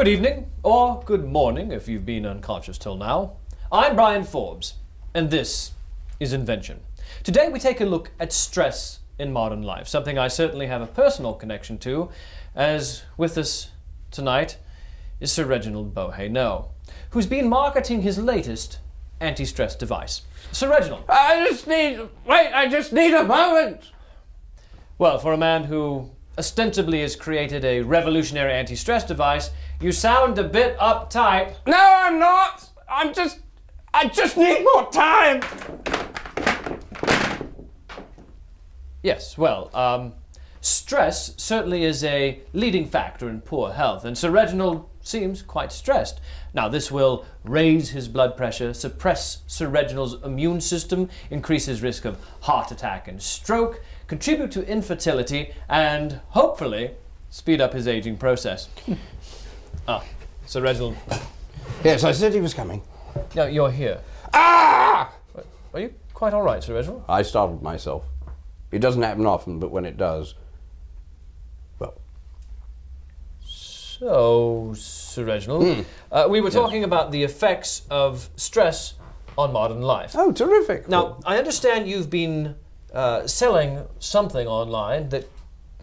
Good evening, or good morning if you've been unconscious till now. I'm Brian Forbes, and this is Invention. Today we take a look at stress in modern life, something I certainly have a personal connection to, as with us tonight is Sir Reginald Bohayno, who's been marketing his latest anti-stress device. Sir Reginald. I just need a moment. Well, for a man who ostensibly has created a revolutionary anti-stress device, you sound a bit uptight. No, I'm not. I just need more time. Yes, well, stress certainly is a leading factor in poor health, and Sir Reginald seems quite stressed. Now, this will raise his blood pressure, suppress Sir Reginald's immune system, increase his risk of heart attack and stroke, contribute to infertility, and hopefully speed up his aging process. Sir Reginald. Yes, I said he was coming. No, you're here. Ah! Are you quite all right, Sir Reginald? I startled myself. It doesn't happen often, but when it does, well. So, Sir Reginald, we were talking about the effects of stress on modern life. Oh, terrific. Now, I understand you've been selling something online that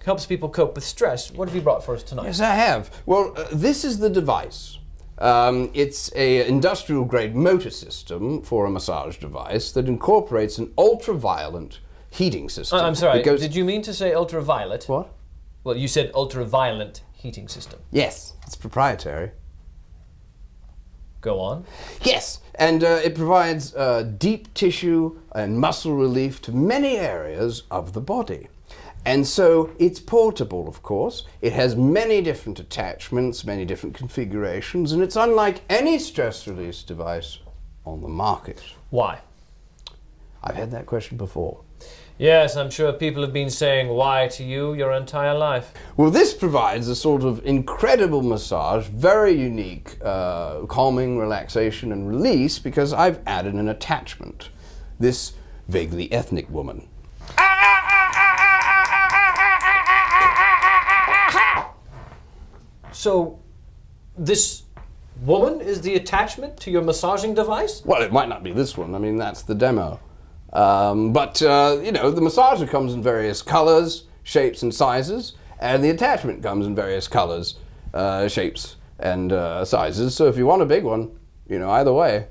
helps people cope with stress. What have you brought for us tonight? Yes, I have. Well, this is the device. It's an industrial-grade motor system for a massage device that incorporates an ultraviolet heating system. I'm sorry, did you mean to say ultraviolet? What? Well, you said ultraviolet heating system. Yes, it's proprietary. Go on. Yes, and it provides deep tissue and muscle relief to many areas of the body. And so it's portable, of course. It has many different attachments, many different configurations, and it's unlike any stress release device on the market. Why? I've had that question before. Yes, I'm sure people have been saying why to you your entire life. Well, this provides a sort of incredible massage, very unique, calming, relaxation, and release because I've added an attachment. This vaguely ethnic woman. So, this woman is the attachment to your massaging device? Well, it might not be this one. I mean, that's the demo. But the massager comes in various colors, shapes, and sizes, and the attachment comes in various colors, shapes, and sizes. So if you want a big one, either way,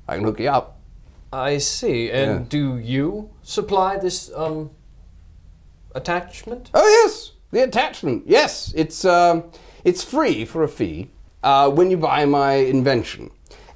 I can hook you up. I see. And do you supply this attachment? Oh, yes, the attachment. Yes, it's free for a fee when you buy my Invention.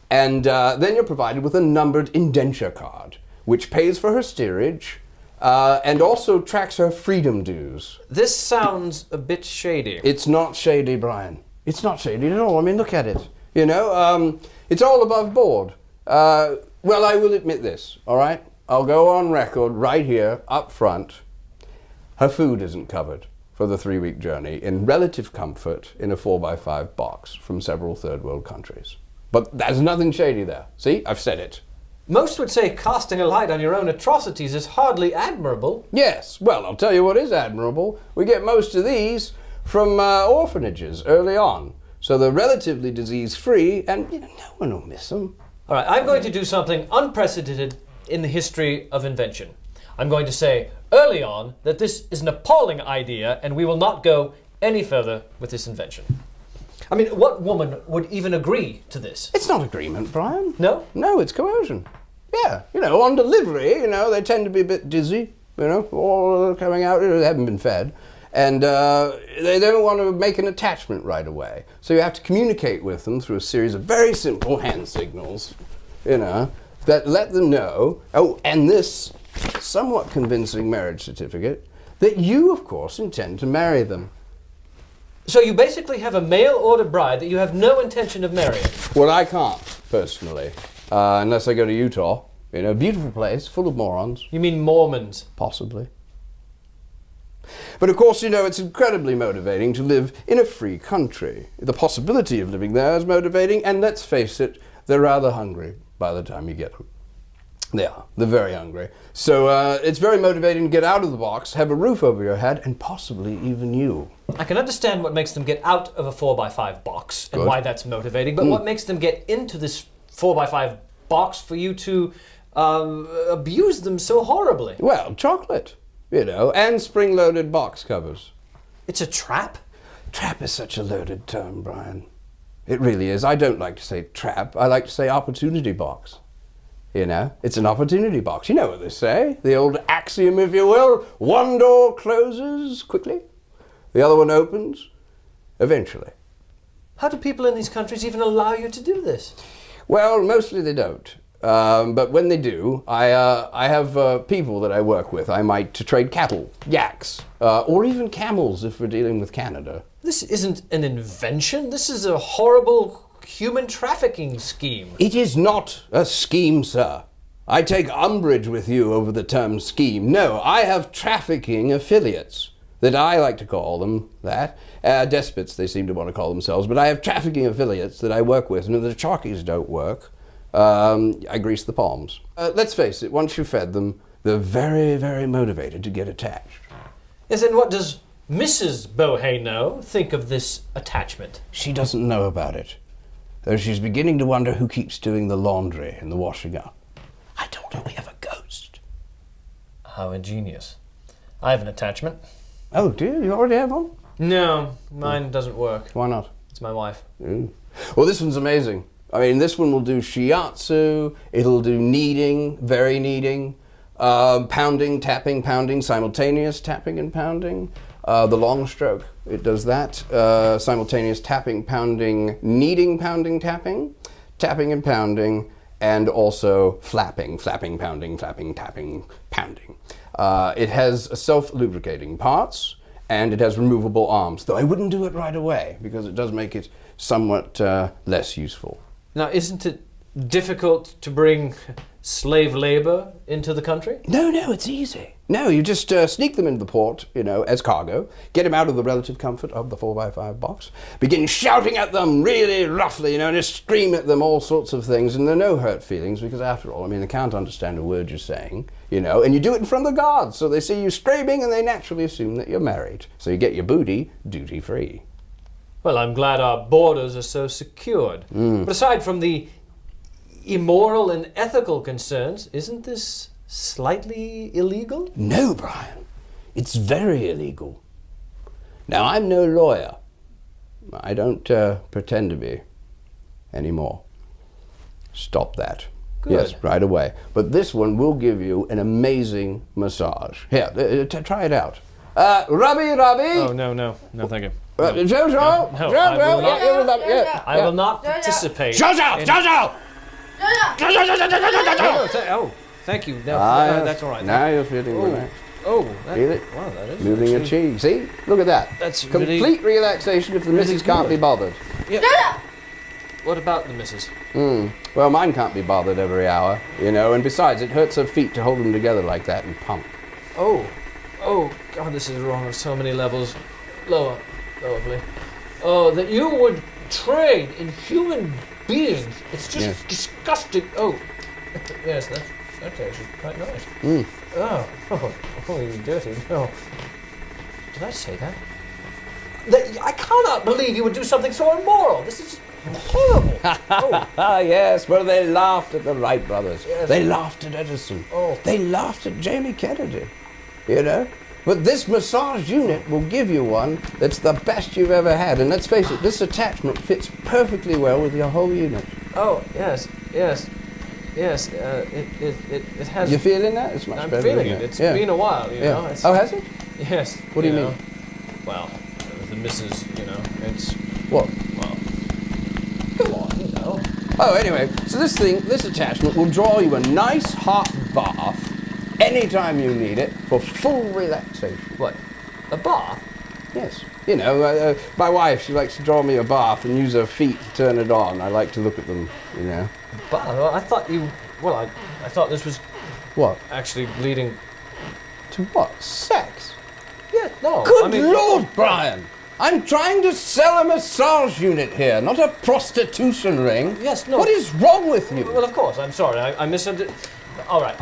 And then you're provided with a numbered indenture card, which pays for her steerage and also tracks her freedom dues. This sounds a bit shady. It's not shady, Brian. It's not shady at all. I mean, look at it. It's all above board. Well, I will admit this, all right? I'll go on record right here, up front. Her food isn't covered for the 3-week journey in relative comfort in a 4x5 box from several third world countries. But there's nothing shady there. See, I've said it. Most would say casting a light on your own atrocities is hardly admirable. Yes, well, I'll tell you what is admirable. We get most of these from orphanages early on. So they're relatively disease-free, and no one will miss them. All right, I'm going to do something unprecedented in the history of invention. I'm going to say early on that this is an appalling idea, and we will not go any further with this invention. I mean, what woman would even agree to this? It's not agreement, Brian. No? No, it's coercion. Yeah, on delivery, they tend to be a bit dizzy, all coming out, they haven't been fed. And they don't want to make an attachment right away. So you have to communicate with them through a series of very simple hand signals, that let them know, and this somewhat convincing marriage certificate, that you, of course, intend to marry them. So you basically have a mail-order bride that you have no intention of marrying? Well, I can't, personally, unless I go to Utah. Beautiful place, full of morons. You mean Mormons? Possibly. But of course, it's incredibly motivating to live in a free country. The possibility of living there is motivating, and let's face it, they're rather hungry by the time you get them. They are. They're very hungry. So it's very motivating to get out of the box, have a roof over your head, and possibly even you. I can understand what makes them get out of a 4x5 box and Good. why that's motivating, but what makes them get into this 4x5 box for you to abuse them so horribly? Well, chocolate, and spring-loaded box covers. It's a trap? Trap is such a loaded term, Brian. It really is. I don't like to say trap. I like to say opportunity box. It's an opportunity box. You know what they say. The old axiom, if you will. One door closes quickly. The other one opens eventually. How do people in these countries even allow you to do this? Well, mostly they don't. But when they do, I have people that I work with. I might to trade cattle, yaks, or even camels if we're dealing with Canada. This isn't an invention. This is a horrible human trafficking scheme. It is not a scheme, sir. I take umbrage with you over the term scheme. No, I have trafficking affiliates, that I like to call them that. Despots, they seem to want to call themselves, but I have trafficking affiliates that I work with, and if the chockies don't work, I grease the palms. Let's face it, once you've fed them, they're very, very motivated to get attached. Yes, and what does Mrs. Boheno think of this attachment? She doesn't know about it, though she's beginning to wonder who keeps doing the laundry and the washing up. I told her we have a ghost. How ingenious. I have an attachment. Oh, do you? You already have one? No, mine doesn't work. Why not? It's my wife. Well, this one's amazing. I mean, this one will do shiatsu, it'll do kneading, very kneading, pounding, tapping, pounding, simultaneous tapping and pounding. The long stroke, it does that. Simultaneous tapping, pounding, kneading, pounding, tapping, tapping and pounding, and also flapping, pounding, flapping, tapping, pounding. It has self-lubricating parts, and it has removable arms, though I wouldn't do it right away because it does make it somewhat less useful. Now, isn't it difficult to bring slave labor into the country? No, it's easy. No, you just sneak them into the port, as cargo, get them out of the relative comfort of the 4x5 box, begin shouting at them really roughly, and just scream at them all sorts of things, and there are no hurt feelings, because after all, they can't understand a word you're saying, and you do it in front of the guards, so they see you screaming, and they naturally assume that you're married. So you get your booty duty-free. Well, I'm glad our borders are so secured. But aside from the immoral and ethical concerns, isn't this slightly illegal? No, Brian. It's very illegal. Now, I'm no lawyer. I don't pretend to be anymore. Stop that. Good. Yes, right away. But this one will give you an amazing massage. Here, try it out. Robbie. Oh, no, thank you. Jojo! I will not participate. Jojo! Oh, thank you. No, that's all right. Now you're feeling relaxed. Oh, Feel it? Wow, that is Moving your cheek. See? Look at that. That's complete really, relaxation if the missus can't be bothered. Yeah. What about the missus? Well, mine can't be bothered every hour, and besides, it hurts her feet to hold them together like that and pump. Oh, God, this is wrong on so many levels. Lower, please. Oh, that you would trade in human beings. It's just disgusting. Oh, yes, that's actually quite nice. Oh, you dirty. No. Did I say that? I cannot believe you would do something so immoral. This is horrible. Yes, well, they laughed at the Wright brothers. Yes. They laughed at Edison. Oh. They laughed at Jamie Kennedy. But this massage unit will give you one that's the best you've ever had. And let's face it, this attachment fits perfectly well with your whole unit. Oh, yes. It has. You feeling that? It's much better. I'm feeling it. It's been a while, you know. Oh, has it? Yes. What do you mean? Well, the missus, it's. What? Well, go on, Oh, anyway, so this attachment will draw you a nice hot bath anytime you need it for full relaxation. What? A bath? Yes. My wife, she likes to draw me a bath and use her feet to turn it on. I like to look at them, Bath? I thought you. Well, I thought this was. What? Actually leading. To what? Sex? Yeah, no. Good Lord, Brian! I'm trying to sell a massage unit here, not a prostitution ring. Yes, no. What is wrong with you? Well, of course, I'm sorry. I misunderstood. All right.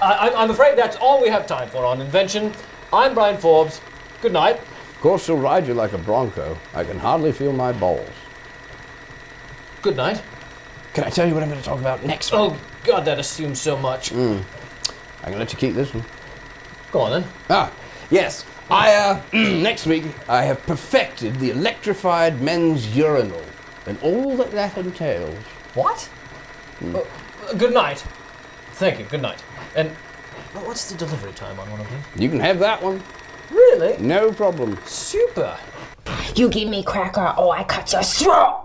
I'm afraid that's all we have time for on Invention. I'm Brian Forbes. Good night. Of course, she'll ride you like a bronco. I can hardly feel my balls. Good night. Can I tell you what I'm going to talk about next week? Oh, God, that assumes so much. I can let you keep this one. Go on, then. Yes. Next week, I have perfected the electrified men's urinal and all that entails. What? Good night. Thank you, good night. And what's the delivery time on one of these? You can have that one. Really? No problem. Super. You give me cracker or I cut your throat.